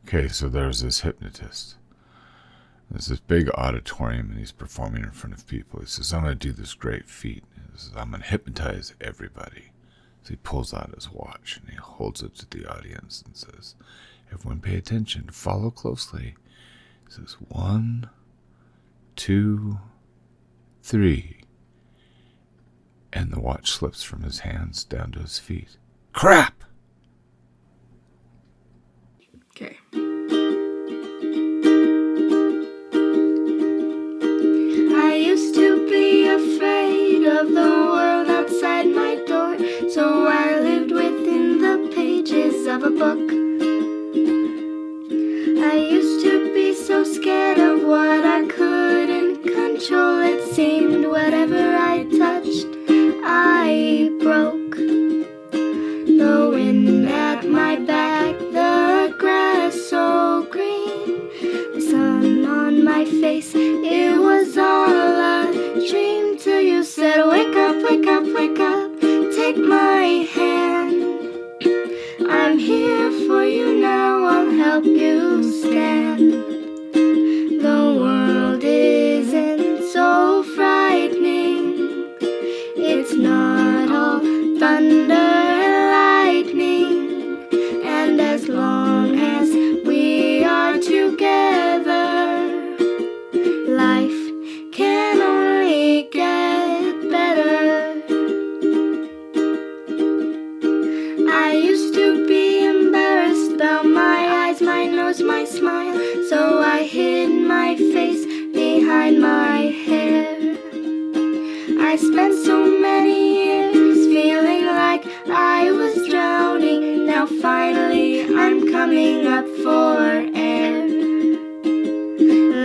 Okay, so there's this hypnotist. There's this big auditorium, and he's performing in front of people. He says, I'm going to do this great feat. He says, I'm going to hypnotize everybody. So he pulls out his watch, and he holds it to the audience and says, everyone pay attention, follow closely. He says, 1, 2, 3. And the watch slips from his hands down to his feet. Crap! Okay. I used to be afraid of the world outside my door, so I lived within the pages of a book. I used to be so scared of what I couldn't control. It seemed whatever I touched, I broke. The wind at my back, the grass so green, the sun on my face, it was all a dream. Till you said, wake up, wake up, wake up, take my hand. I'm here for you now, I'll help you stand. The world isn't so frightening, it's not all thunder and lightning. And as long as we are together, life can only get better. I used to be embarrassed about my eyes, my nose, my smile, so I hid my face behind my hair. I spent so many years feeling like I was drowning. Now finally I'm coming up for air.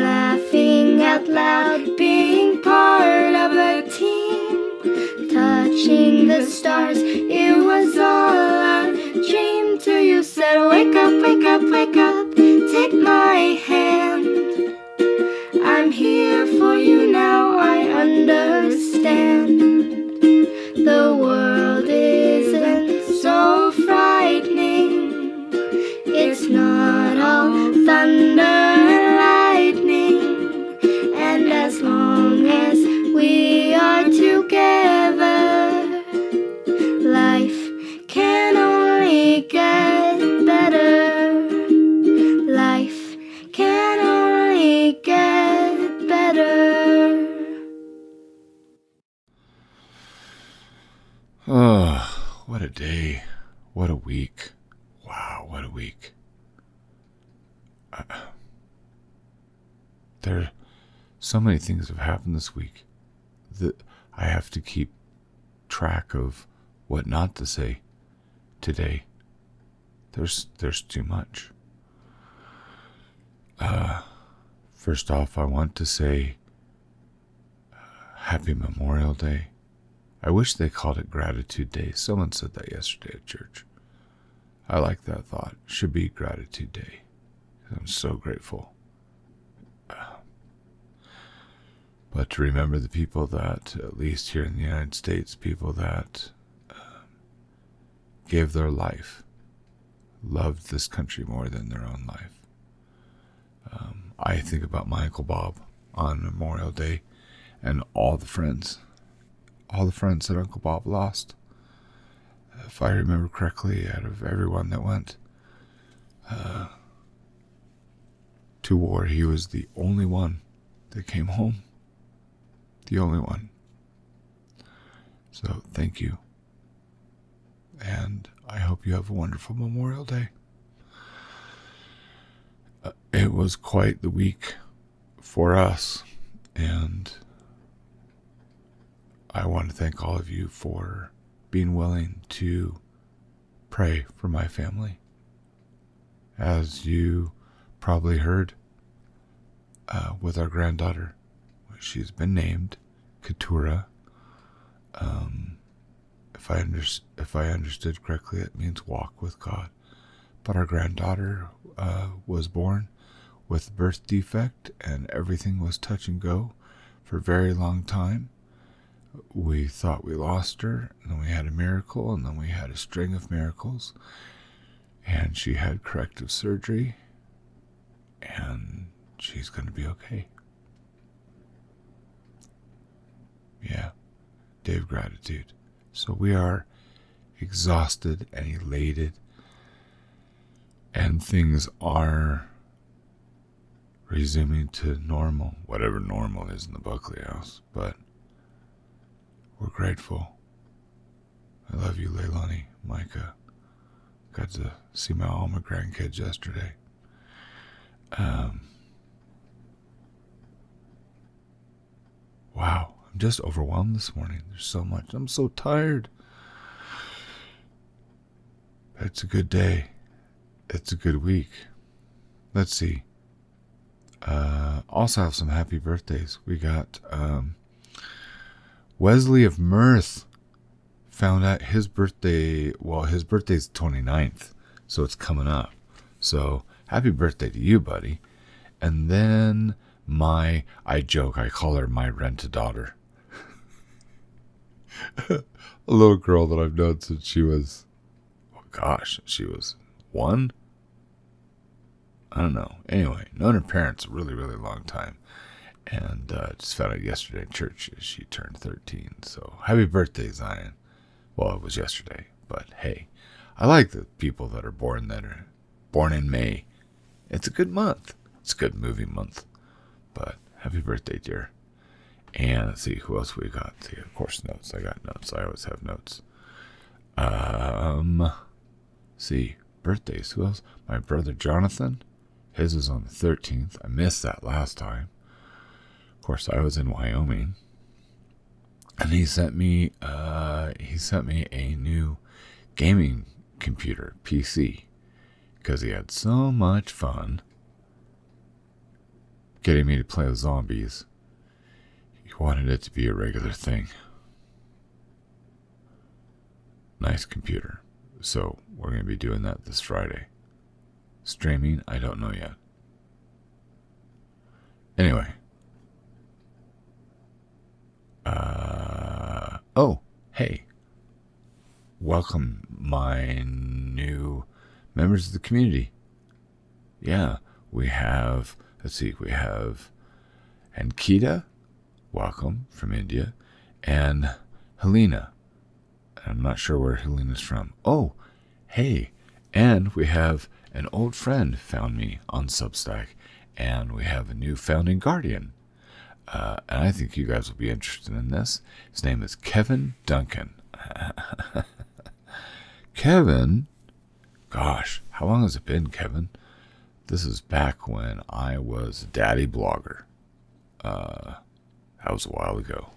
Laughing out loud, being part of a team, touching the stars, it was all a dream. Till you said, wake up, wake up, wake up, take my hand. I'm here for you now, I understand. The world isn't so frightening, it's not all thunder and lightning. And as long as we are together, life can only get better. Life can only get better. Oh, what a day. What a week. Wow, what a week. There are so many things have happened this week that I have to keep track of what not to say today. There's too much. First off, I want to say Happy Memorial Day. I wish they called it Gratitude Day. Someone said that yesterday at church. I like that thought. It should be Gratitude Day. I'm so grateful. But to remember the people that, at least here in the United States, people that gave their life, loved this country more than their own life. I think about my Uncle Bob on Memorial Day and all the friends that Uncle Bob lost. If I remember correctly, out of everyone that went to war, he was the only one that came home. The only one. So thank you. And I hope you have a wonderful Memorial Day. It was quite the week for us, and I want to thank all of you for being willing to pray for my family. As you probably heard, with our granddaughter, she's been named Keturah. If I understood correctly, it means walk with God. But our granddaughter was born with a birth defect, and everything was touch and go for a very long time. We thought we lost her, and then we had a miracle, and then we had a string of miracles, and she had corrective surgery, and she's going to be okay. Yeah, day of gratitude. So we are exhausted and elated, and things are resuming to normal, whatever normal is in the Buckley house, but we're grateful. I love you, Leilani, Micah. Got to see all my grandkids yesterday. Wow, I'm just overwhelmed this morning. There's so much. I'm so tired. It's a good day. It's a good week. Let's see. Also have some happy birthdays. We got Wesley of Mirth found out his birthday. Well, his birthday's 29th, so it's coming up. So happy birthday to you, buddy. And then I joke, I call her my rent-a-daughter. A little girl that I've known since she was, she was 1? I don't know. Anyway, known her parents a really, really long time. And just found out yesterday in church she turned 13. So happy birthday, Zion. Well, it was yesterday, but hey, I like the people that are born in May. It's a good month. It's a good movie month. But happy birthday, dear. And let's see, who else we got? See, of course, notes. I got notes. I always have notes. See, birthdays. Who else? My brother Jonathan. His is on the 13th. I missed that last time. Of course, I was in Wyoming. And he sent me a new gaming computer, PC, because he had so much fun getting me to play with zombies. He wanted it to be a regular thing. Nice computer. So we're going to be doing that this Friday. Streaming, I don't know yet. Anyway. Oh, hey. Welcome my new members of the community. Yeah, we have Ankita, welcome from India, and Helena. I'm not sure where Helena's from. Oh, hey, and we have an old friend found me on Substack, and we have a new founding guardian. And I think you guys will be interested in this. His name is Kevin Duncan. Kevin, gosh, how long has it been, Kevin? This is back when I was a daddy blogger. That was a while ago.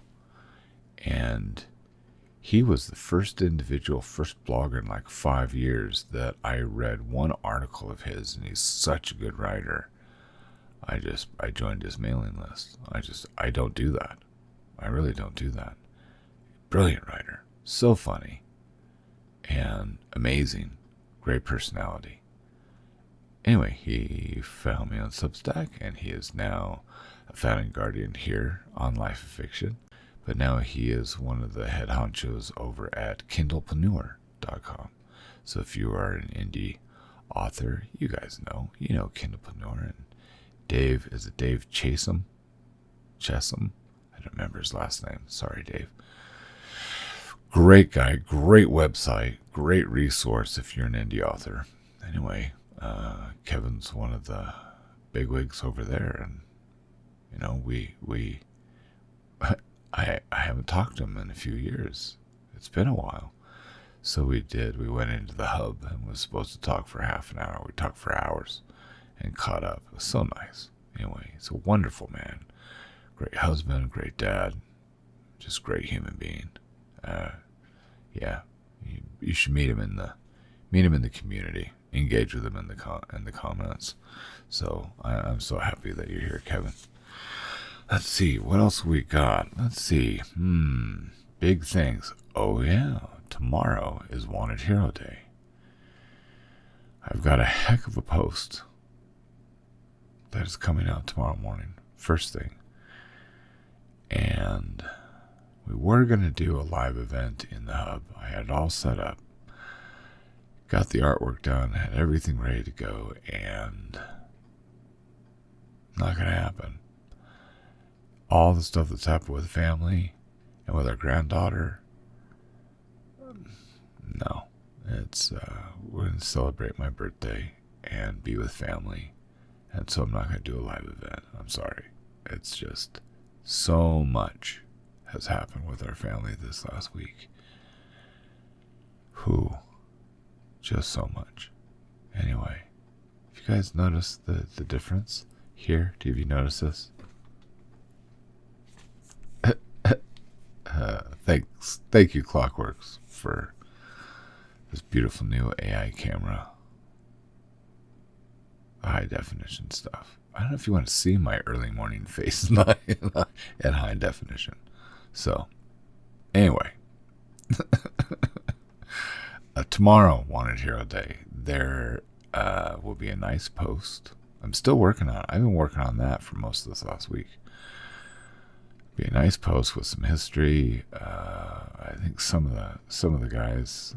And he was the first blogger in like 5 years that I read one article of his, and he's such a good writer. I joined his mailing list. I don't do that. I really don't do that. Brilliant writer. So funny. And amazing. Great personality. Anyway, he found me on Substack, and he is now a founding guardian here on Life of Fiction. But now he is one of the head honchos over at kindlepreneur.com. So if you are an indie author, you guys know. You know Kindlepreneur. And Dave, is it Dave Chesham? I don't remember his last name. Sorry, Dave. Great guy, great website, great resource if you're an indie author. Anyway, Kevin's one of the bigwigs over there, and you know, I haven't talked to him in a few years. It's been a while. So we went into the hub and was supposed to talk for half an hour. We talked for hours and caught up. It was so nice. Anyway, he's a wonderful man. Great husband, great dad, just great human being. Yeah, you should meet him in the community. Engage with him in the comments. So I'm so happy that you're here, Kevin. Let's see, what else we got? Let's see. Big things. Oh yeah, tomorrow is Wanted Hero Day. I've got a heck of a post that is coming out tomorrow morning, first thing. And we were going to do a live event in the hub. I had it all set up. Got the artwork done, had everything ready to go, and Not going to happen. All the stuff that's happened with family and with our granddaughter, no. It's, we're going to celebrate my birthday and be with family. And so I'm not going to do a live event. I'm sorry. It's just so much has happened with our family this last week. Just so much. Anyway, if you guys notice the difference here, have you noticed this? Thank you, Clockworks, for this beautiful new AI camera. High definition stuff. I don't know if you want to see my early morning face at high definition. So, anyway. Tomorrow, Wanted Hero Day, there will be a nice post. I'm still working on it. I've been working on that for most of this last week. Be a nice post with some history. I think some of the guys,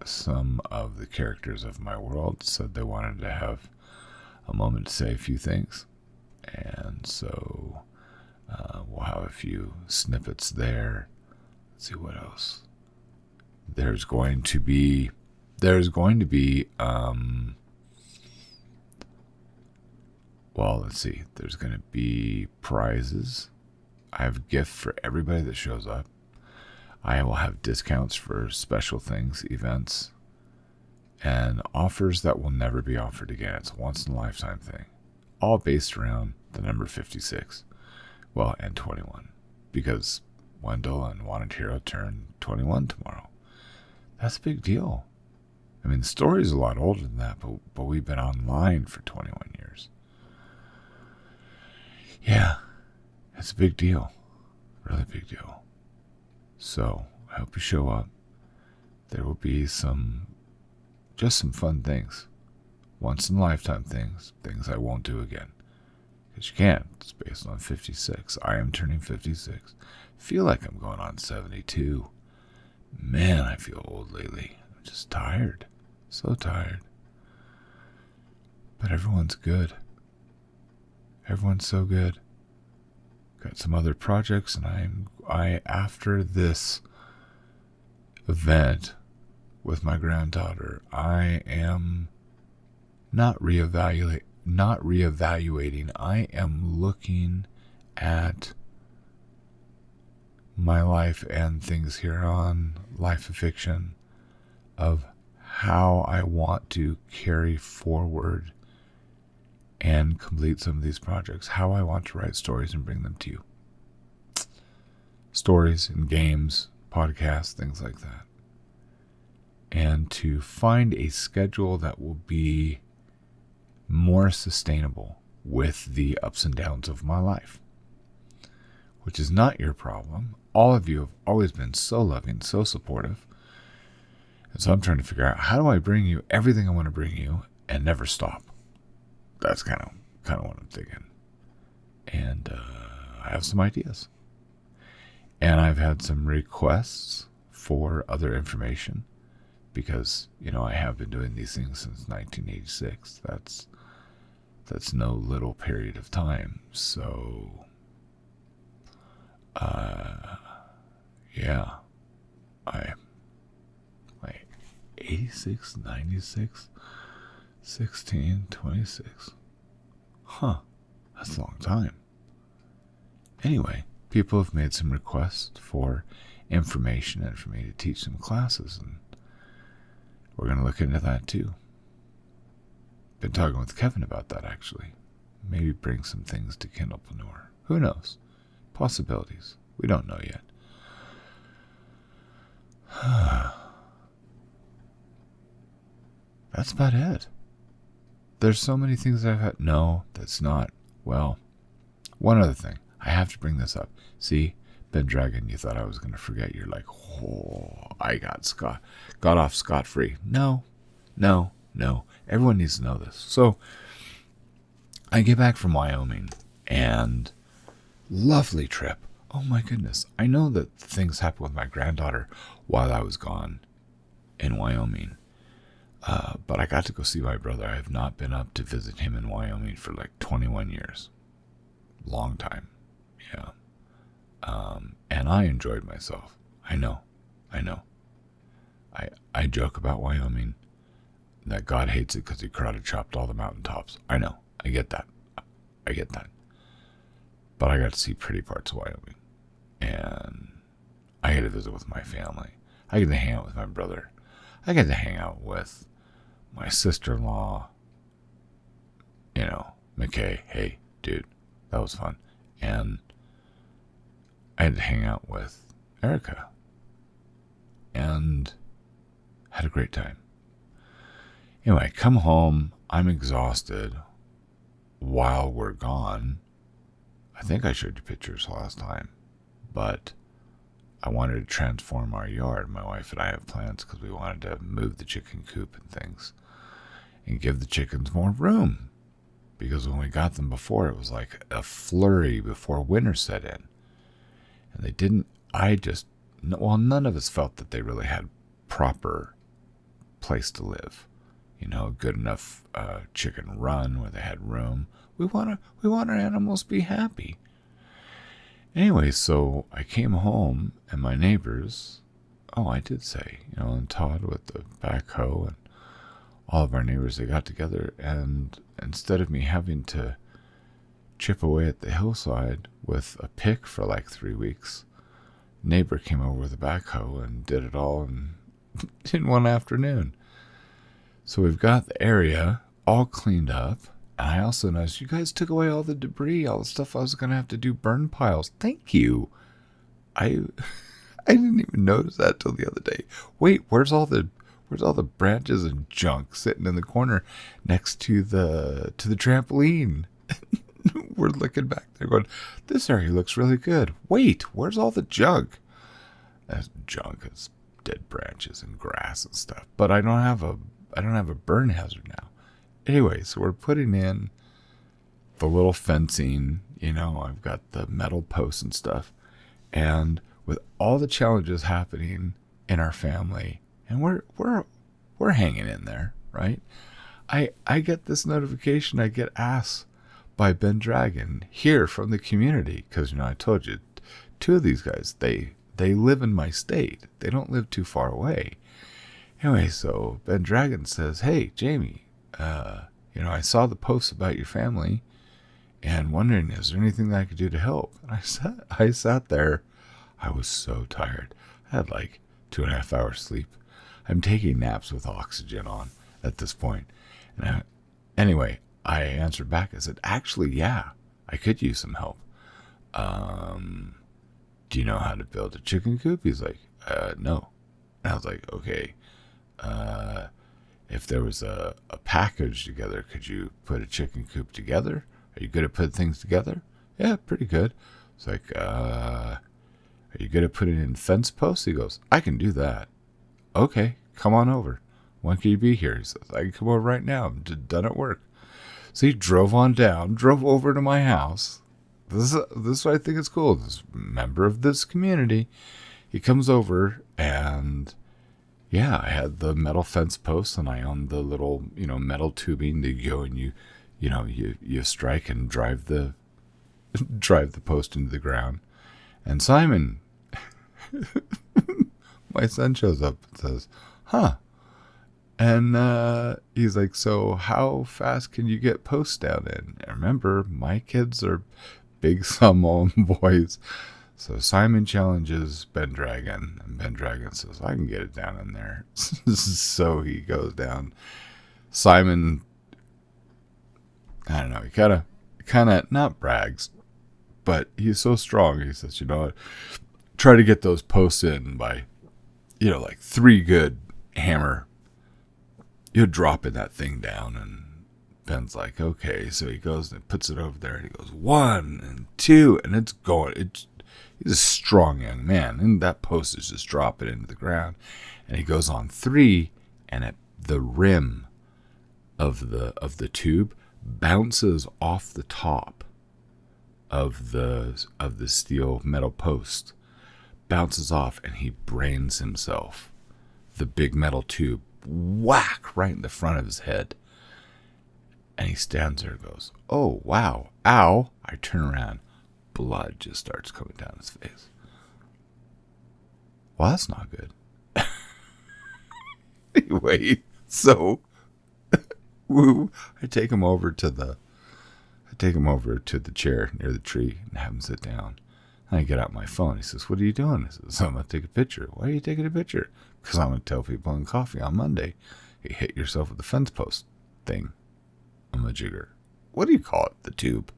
some of the characters of my world said they wanted to have a moment to say a few things, and so we'll have a few snippets there. Let's see what else. There's going to be well, let's see. There's going to be prizes. I have a gift for everybody that shows up. I will have discounts for special things, events, and offers that will never be offered again. It's a once-in-a-lifetime thing. All based around the number 56. Well, and 21. Because Wendell and Wanted Hero turn 21 tomorrow. That's a big deal. I mean, the story's a lot older than that, but we've been online for 21 years. Yeah, it's a big deal. Really big deal. So, I hope you show up. There will be just some fun things. Once-in-a-lifetime things. Things I won't do again. Because you can't. It's based on 56. I am turning 56. Feel like I'm going on 72. Man, I feel old lately. I'm just tired. So tired. But everyone's good. Everyone's so good. Got some other projects, and I after this event with my granddaughter, I am not reevaluating. I am looking at my life and things here on Life of Fiction of how I want to carry forward and complete some of these projects, how I want to write stories and bring them to you. Stories and games, podcasts, things like that. And to find a schedule that will be more sustainable with the ups and downs of my life, which is not your problem. All of you have always been so loving, so supportive. And so I'm trying to figure out, how do I bring you everything I want to bring you and never stop? That's kind of what I'm thinking. And I have some ideas. And I've had some requests for other information because, I have been doing these things since 1986. That's no little period of time. So, yeah. 86, 96, 16, 26. Huh. That's a long time. Anyway, people have made some requests for information and for me to teach some classes, and we're going to look into that too. Been talking with Kevin about that, actually. Maybe bring some things to Kindlepreneur. Who knows? Possibilities. We don't know yet. That's about it. There's so many things I've had. No, that's not. Well, one other thing. I have to bring this up. See, Ben Dragon, you thought I was going to forget. You're like, oh, I got off scot-free. No. Everyone needs to know this. So, I get back from Wyoming, and lovely trip. Oh my goodness. I know that things happened with my granddaughter while I was gone in Wyoming. But I got to go see my brother. I have not been up to visit him in Wyoming for like 21 years. Long time. Yeah. And I enjoyed myself. I know. I joke about Wyoming, that God hates it because he karate chopped all the mountaintops. I know. I get that. But I got to see pretty parts of Wyoming. And I get to visit with my family. I get to hang out with my brother. I get to hang out with my sister-in-law. McKay. Hey, dude, that was fun. And I had to hang out with Erica. And had a great time. Anyway, I come home. I'm exhausted. While we're gone, I think I showed you pictures last time, but I wanted to transform our yard. My wife and I have plans because we wanted to move the chicken coop and things and give the chickens more room. Because when we got them before, it was like a flurry before winter set in. And they didn't, none of us felt that they really had proper place to live. A good enough chicken run where they had room. We want our animals to be happy. Anyway, so I came home and my neighbors, I did say, and Todd with the backhoe and all of our neighbors, they got together, and instead of me having to chip away at the hillside with a pick for like 3 weeks, neighbor came over with a backhoe and did it all in one afternoon. So we've got the area all cleaned up. And I also noticed you guys took away all the debris, all the stuff I was going to have to do burn piles. Thank you. I didn't even notice that till the other day. Wait, where's all the branches and junk sitting in the corner next to the trampoline? We're looking back there going, this area looks really good. Wait, where's all the junk? That's junk. It's dead branches and grass and stuff. But I don't have a burn hazard now. Anyway, so we're putting in the little fencing. I've got the metal posts and stuff. And with all the challenges happening in our family, and we're hanging in there, right? I get this notification. I get asked by Ben Dragon here from the community because I told you 2 of these guys they live in my state. They don't live too far away. Anyway, so Ben Dragon says, "Hey, Jamie, I saw the posts about your family and wondering, is there anything that I could do to help?" And I sat there. I was so tired. I had like 2.5 hours sleep. I'm taking naps with oxygen on at this point. And anyway, I answered back. I said, actually, yeah, I could use some help. Do you know how to build a chicken coop? He's like, no. And I was like, okay. If there was a package together, could you put a chicken coop together? Are you good at putting things together? Yeah, pretty good. It's like, are you good at putting in fence posts? He goes, I can do that. Okay, come on over. When can you be here? He says, I can come over right now. I'm done at work. So he drove over to my house. This is what I think is cool. This member of this community, he comes over and yeah, I had the metal fence posts and I owned the little, metal tubing that you go and you strike and drive the post into the ground. And Simon, my son, shows up and says, huh. And he's like, so how fast can you get posts down in? And remember, my kids are big Samoan boys. So Simon challenges Ben Dragon, and Ben Dragon says, I can get it down in there. So he goes down. Simon, I don't know, he kind of not brags, but he's so strong. He says, try to get those posts in by, like 3 good hammer. You're dropping that thing down. And Ben's like, okay. So he goes and puts it over there and he goes 1 and 2 and it's going. He's a strong young man, and that post is just dropping into the ground. And he goes on 3, and at the rim of the tube bounces off the top of the steel metal post, bounces off, and he brains himself. The big metal tube whack right in the front of his head. And he stands there and goes, "Oh, wow, ow." I turn around. Blood just starts coming down his face. Well, that's not good. Anyway, so I take him over to the chair near the tree and have him sit down. And I get out my phone. He says, "What are you doing?" I says, "I'm going to take a picture." "Why are you taking a picture?" "Because I'm going to tell people in coffee on Monday, you hit yourself with the fence post thing on the jigger." What do you call it? The tube.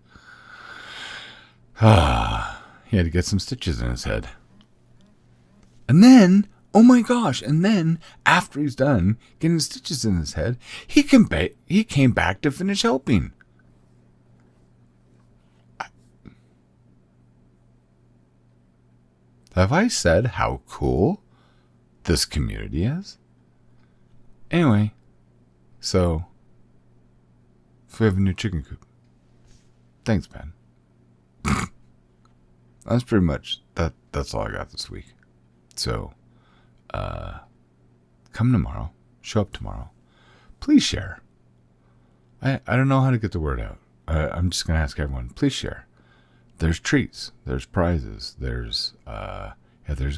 He had to get some stitches in his head. And then, oh my gosh, and then after he's done getting stitches in his head, he came back to finish helping. Have I said how cool this community is? Anyway, so we have a new chicken coop. Thanks, man. That's pretty much that's all I got this week. So come tomorrow, show up tomorrow. Please share. I don't know how to get the word out. I'm just gonna ask everyone, please share. There's treats, there's prizes, there's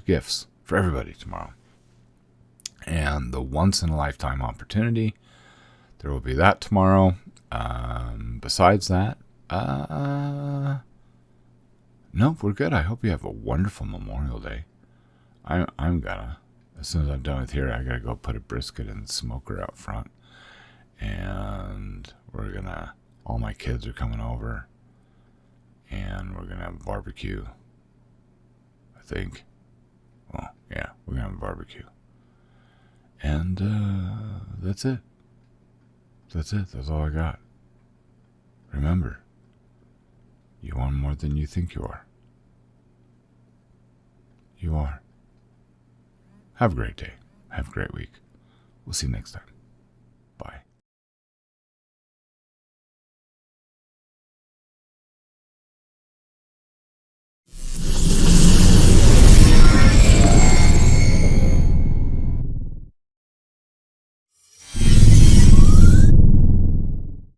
gifts for everybody tomorrow. And the once in a lifetime opportunity, there will be that tomorrow. Besides that, nope, we're good. I hope you have a wonderful Memorial Day. I'm gonna, as soon as I'm done with here, I gotta go put a brisket in the smoker out front. And all my kids are coming over. And we're gonna have a barbecue. I think. Well, yeah, we're gonna have a barbecue. And that's it. That's it. That's all I got. Remember, you are more than you think you are. You are. Have a great day. Have a great week. We'll see you next time.